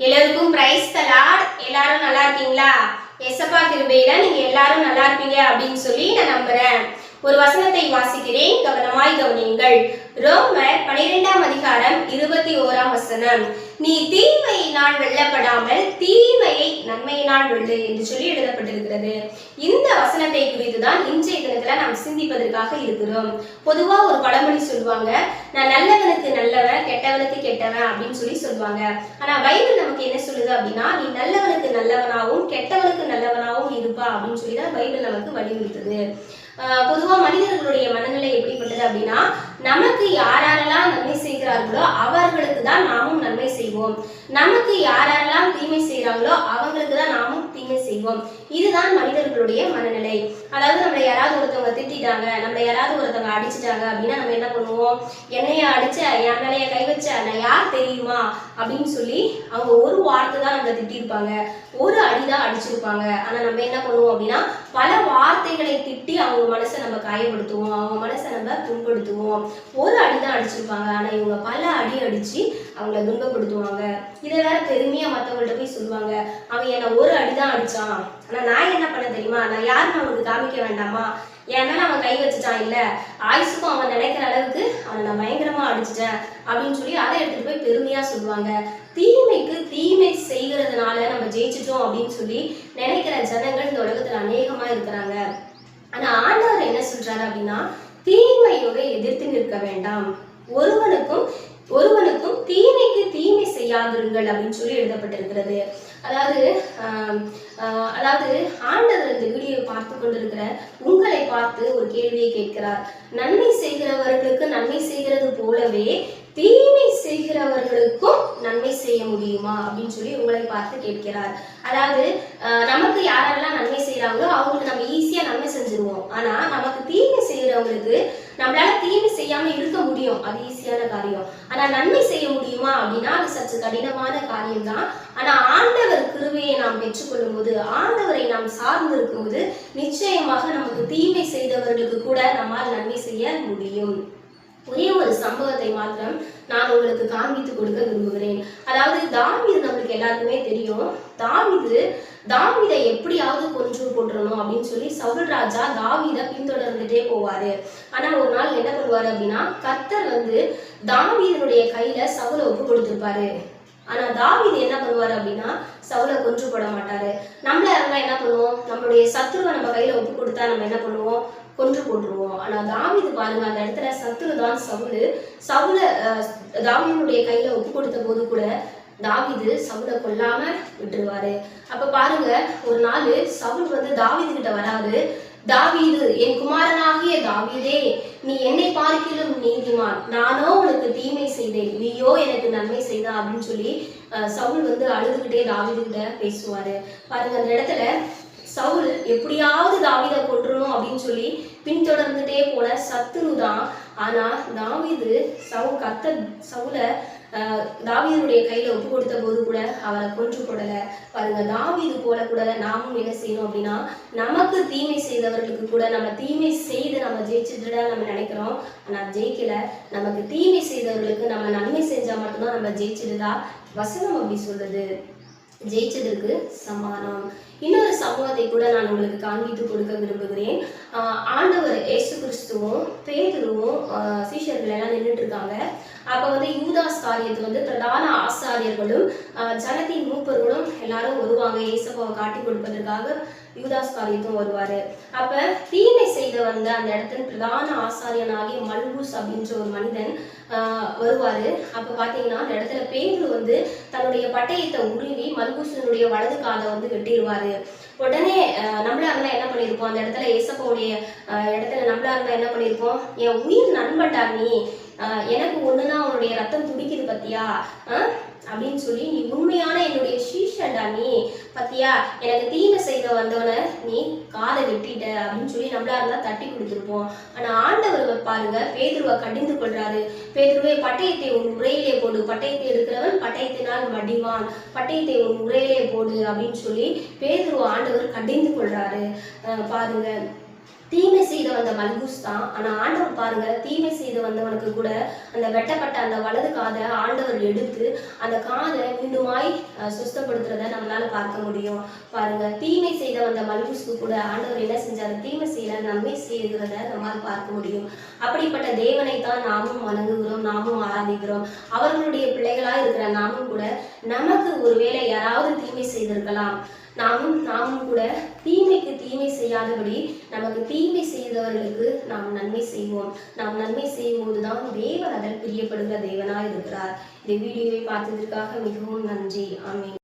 எல்லாருக்கும் praise the Lord. எல்லாரும் நல்லா இருக்கீங்களா? எசப்பா கிருபையில நீங்க எல்லாரும் நல்லா இருப்பீங்க அப்படின்னு சொல்லி நான் நம்புறேன். ஒரு வசனத்தை வாசிக்கிறேன், கவனமாய் கவனியுங்கள். ரோமர் 12ஆம் அதிகாரம் 21ஆம் வசனம். நீ தீமையினால் வெல்லப்படாமல் தீமையை நன்மையினால் வெல்லு என்று சொல்லி எழுதப்பட்டிருக்கிறது. இந்த வசனத்தை குறித்துதான் இன்றைய தினத்துல நாம் சிந்திப்பதற்காக இருக்கிறோம். பொதுவா ஒரு பழமொழி சொல்லுவாங்க, நான் நல்லவனுக்கு நல்லவன் கெட்டவனுக்கு கெட்டவன் அப்படின்னு சொல்லி சொல்லுவாங்க. ஆனா பைபிள் நமக்கு என்ன சொல்லுது அப்படின்னா, நீ நல்லவனுக்கு நல்லவனாகவும் கெட்டவனுக்கு நல்லவனாகவும் இருப்பா அப்படின்னு சொல்லி தான் பைபிள் நமக்கு வலியுறுத்துது. பொதுவா மனிதர்களுடைய மனநிலை எப்படிப்பட்டது அப்படின்னா, நமக்கு யாரெல்லாம் நன்மை செய்கிறார்களோ அவர்களுக்கு தான் நாமும் நன்மை செய்வோம், நமக்கு யாரெல்லாம் தீமை செய்கிறாங்களோ அவங்களுக்கு தான் நாமும் தீமை செய்வோம். இதுதான் மனிதர்களுடைய மனநிலை. அதாவது நம்மளை யாராவது ஒருத்தவங்க திட்டாங்க, நம்மளை யாராவது ஒருத்தவங்க அடிச்சுட்டாங்க அப்படின்னா நம்ம என்ன பண்ணுவோம், என்னைய அடிச்ச, என் மேலைய கை வச்ச, நான் யார் தெரியுமா அப்படின்னு சொல்லி அவங்க ஒரு வார்த்தை தான் நம்மளை திட்டிருப்பாங்க, ஒரு அடிதான் அடிச்சிருப்பாங்க. ஆனா நம்ம என்ன பண்ணுவோம் அப்படின்னா, பல வார்த்தைகளை திட்டி அவங்க மனசை நம்ம காயப்படுத்துவோம், அவங்க மனசை நம்ம துன்படுத்துவோம். ஒரு அடிதான் அடிச்சிருப்பாங்க, ஆனா இவங்க பல அடி அடிச்சு அவங்கள துன்பப்படுத்துவாங்க. இதை வேற பெருமையா மற்றவங்கள்ட்ட போய் சொல்லுவாங்க, அவன் என்னை ஒரு அடிதான் அடிச்சான், ஆனா நான் என்ன பண்ண தெரியுமா, நான் யாருன்னு அவனுக்கு காமிக்க வேண்டாமா, என் மேல அவன் கை வச்சுட்டான், இல்ல ஆயுசுக்கும் அவன் நினைக்கிற அளவுக்கு அவனை நான் பயங்கரமா அடிச்சிட்டேன் அப்படின்னு சொல்லி அதை எடுத்துட்டு போய் பெருமையா சொல்லுவாங்க. தீமைக்கு தீமை செய்கிறதுனால நம்ம ஜெயிச்சிட்டோம் அப்படின்னு சொல்லி நினைக்கிற ஜனங்கள் இந்த உலகத்துல அநேகமா இருக்கிறாங்க. ஆனா ஆண்டவர் என்ன சொல்றாரு அப்படின்னா, தீமையோட எதிர்த்து நிற்க வேண்டாம், ஒருவனுக்கும் தீமைக்கு தீமை செய்யாதிருங்கள் அப்படின்னு சொல்லி எழுதப்பட்டிருக்கிறது. அதாவது ஆண்டவர் இந்த வீடியோ பார்த்து கொண்டிருக்கிற உங்களை பார்த்து ஒரு கேள்வியை கேட்கிறார். நன்மை செய்கிறவர்களுக்கு நன்மை செய்கிறது போலவே தீமை செய்கிறவர்களுக்கும் நன்மை செய்ய முடியுமா அப்படின்னு சொல்லி உங்களை பார்த்து கேட்கிறார். அதாவது நமக்கு யாரெல்லாம் நன்மை செய்யறாங்களோ அவங்களுக்கு நம்ம ஈஸியா நன்மை செஞ்சிருவோம். ஆனா நமக்கு தீமை செய்யறவங்களுக்கு நம்மளால தீமை செய்யாம இருக்க முடியும், அது ஈஸியான காரியம். ஆனா நன்மை செய்ய முடியுமா அப்படின்னா அது சற்று கடினமான காரியம் தான். ஆனா ஆண்டவர் கிருபையை நாம் பெற்றுக்கொள்ளும் போது, ஆண்டவரை நாம் சார்ந்து இருக்கும்போது நிச்சயமாக நமக்கு தீமை செய்தவர்களுக்கு கூட நம்மால் நன்மை செய்ய முடியும். ஒரே ஒரு சம்பவத்தை மாத்திரம் நான் உங்களுக்கு காண்பித்து கொடுக்க விரும்புகிறேன். அதாவது தாவீது நம்மளுக்கு எல்லாருக்குமே தெரியும். தாவீதை எப்படியாவது கொன்று போட்டுறணும் அப்படின்னு சொல்லி சவுல் ராஜா தாவீதை பின்தொடர்ந்துட்டே போவாரு. ஆனா ஒரு நாள் என்ன பண்ணுவாரு அப்படின்னா, கர்த்தர் தாவீதனுடைய கையில சவுலை ஒப்பு கொடுத்திருப்பாரு. ஆனா தாவீது என்ன பண்ணுவாரு அப்படின்னா, சவுலை கொன்று போட மாட்டாரு. நம்மள இருந்தா என்ன பண்ணுவோம், நம்மளுடைய சத்துருவை நம்ம கையில ஒப்பு கொடுத்தா நம்ம என்ன பண்ணுவோம், கொன்று போட்டுருவோம். ஆனா தாவீது பாருங்க, அந்த இடத்துல சத்துருதான் சவுல தாவீதுடைய கையில ஒப்பு கொடுத்த போது கூட தாவீது சவுலை கொல்லாம விட்டுருவாரு. அப்ப பாருங்க, ஒரு நாள் சவுல் தாவீது கிட்ட வராது, தாவீது என் குமாரனாகிய தாவீதே, நீ என்னை பார்க்கிலும் நீதிமான், நானோ உனக்கு தீமை செய்தேன், நீயோ எனக்கு நன்மை செய்தா அப்படின்னு சொல்லி சவுல் அழுதுகிட்டே தாவீது கிட்ட பேசுவாரு. பாருங்க, அந்த இடத்துல சவுல் எப்படியாவது தாவீதை கொன்றணும் அப்படின்னு சொல்லி பின்தொடர்ந்துட்டே போன சத்துரு தான். ஆனா தாவீது சவுலை தாவீதுடைய கையில ஒப்பு கொடுத்த போது கூட அவரை கொன்று போடல. பாருங்க, தாவீது போல கூட நாமும் என்ன செய்யணும் அப்படின்னா, நமக்கு தீமை செய்தவர்களுக்கு கூட நம்ம தீமை செய்து நம்ம ஜெயிச்சுட்டு நம்ம நினைக்கிறோம், ஆனா ஜெயிக்கல. நமக்கு தீமை செய்தவர்களுக்கு நம்ம நன்மை செஞ்சா மட்டும்தான் நம்ம ஜெயிச்சிடுதா வசனம் அப்படி சொல்லுது, ஜெயிச்சதற்கு சமானம். இன்னொரு சம்பவத்தை கூட நான் உங்களுக்கு காண்பித்து கொடுக்க விரும்புகிறேன். ஆண்டவர் இயேசு கிறிஸ்துவும் பேதுருவும் சீஷர்கள் எல்லாம் நின்றுட்டு இருக்காங்க. அப்ப யூதாஸ் காரியத்து பிரதான ஆசாரியர்களும் ஜனத்தின் மூப்பர்களும் எல்லாரும் வருவாங்க, இயேசுவை காட்டி கொடுப்பதற்காக யூதாஸ் காரியத்தும் வருவாரு. அப்ப தீமை செய்த அந்த இடத்துல பிரதான ஆசாரியனாகிய மல்பூஸ் அப்படின்ற ஒரு மனிதன் வருவாரு. அப்ப பாத்தீங்கன்னா அந்த இடத்துல பேதுரு தன்னுடைய பட்டயத்தை உருவி மல்பூசனுடைய வலது காதை வெட்டிடுவாரு. உடனே நம்மளா இருந்தா என்ன பண்ணிருப்போம், அந்த இடத்துல ஏசப்பாவுடைய இடத்துல நம்மளா இருந்தா என்ன பண்ணிருப்போம், என் உயிர் நண்பன்டா நீ, எனக்கு ஒண்ணுதான் அவனுடைய ரத்தம் துடிக்குது பத்தியா அப்படின்னு சொல்லி, நீ உண்மையான என்னுடைய சீஷன்டா நீ பத்தியா, எனக்கு தீமை செய்த வந்தவனை நீ காதை வெட்டிட்ட அப்படின்னு சொல்லி நம்மளா இருந்தா தட்டி கொடுத்துருப்போம். ஆனா ஆண்டவர் பாருங்க, பேதுருவை கடிந்து கொள்றாரு. பேதுருவே, பட்டயத்தை உன் உரையிலே போடு, பட்டயத்தை எடுக்கிறவன் பட்டயத்தினால் மடிவான், பட்டயத்தை உன் உரையிலே போடு அப்படின்னு சொல்லி பேதுருவை ஆண்டவர் கடிந்து கொள்றாரு. பாருங்க, தீமை செய்த வந்த மல்கூஸ் தான். ஆனா ஆண்டவர் பாருங்க, தீமை செய்து வந்தவனுக்கு கூட அந்த வெட்டப்பட்ட அந்த வலது காதை ஆண்டவர் எடுத்து அந்த காதை மீண்டுமாய் சுத்தப்படுத்துறத நம்மளால பார்க்க முடியும். பாருங்க, தீமை செய்த வந்த மல்கூஸ்க்கு கூட ஆண்டவர் என்ன செஞ்சாரு? தீமை செய்யல, நன்மை செய்கிறத நம்மால் பார்க்க முடியும். அப்படிப்பட்ட தேவனை தான் நாமும் வணங்குகிறோம், நாமும் ஆராதிக்கிறோம். அவர்களுடைய பிள்ளைகளா இருக்கிற நாமும் கூட நமக்கு ஒருவேளை யாராவது தீமை செய்திருக்கலாம். நாமும் கூட தீமைக்கு தீமை செய்யாதபடி நமக்கு தீமை செய்தவர்களுக்கு நாம் நன்மை செய்வோம். நாம் நன்மை செய்யும் போதுதான் தேவன் அதில் பிரியப்படுகிற தேவனாய் இருக்கிறார். இந்த வீடியோவை பார்த்ததற்காக மிகவும் நன்றி. ஆமென்.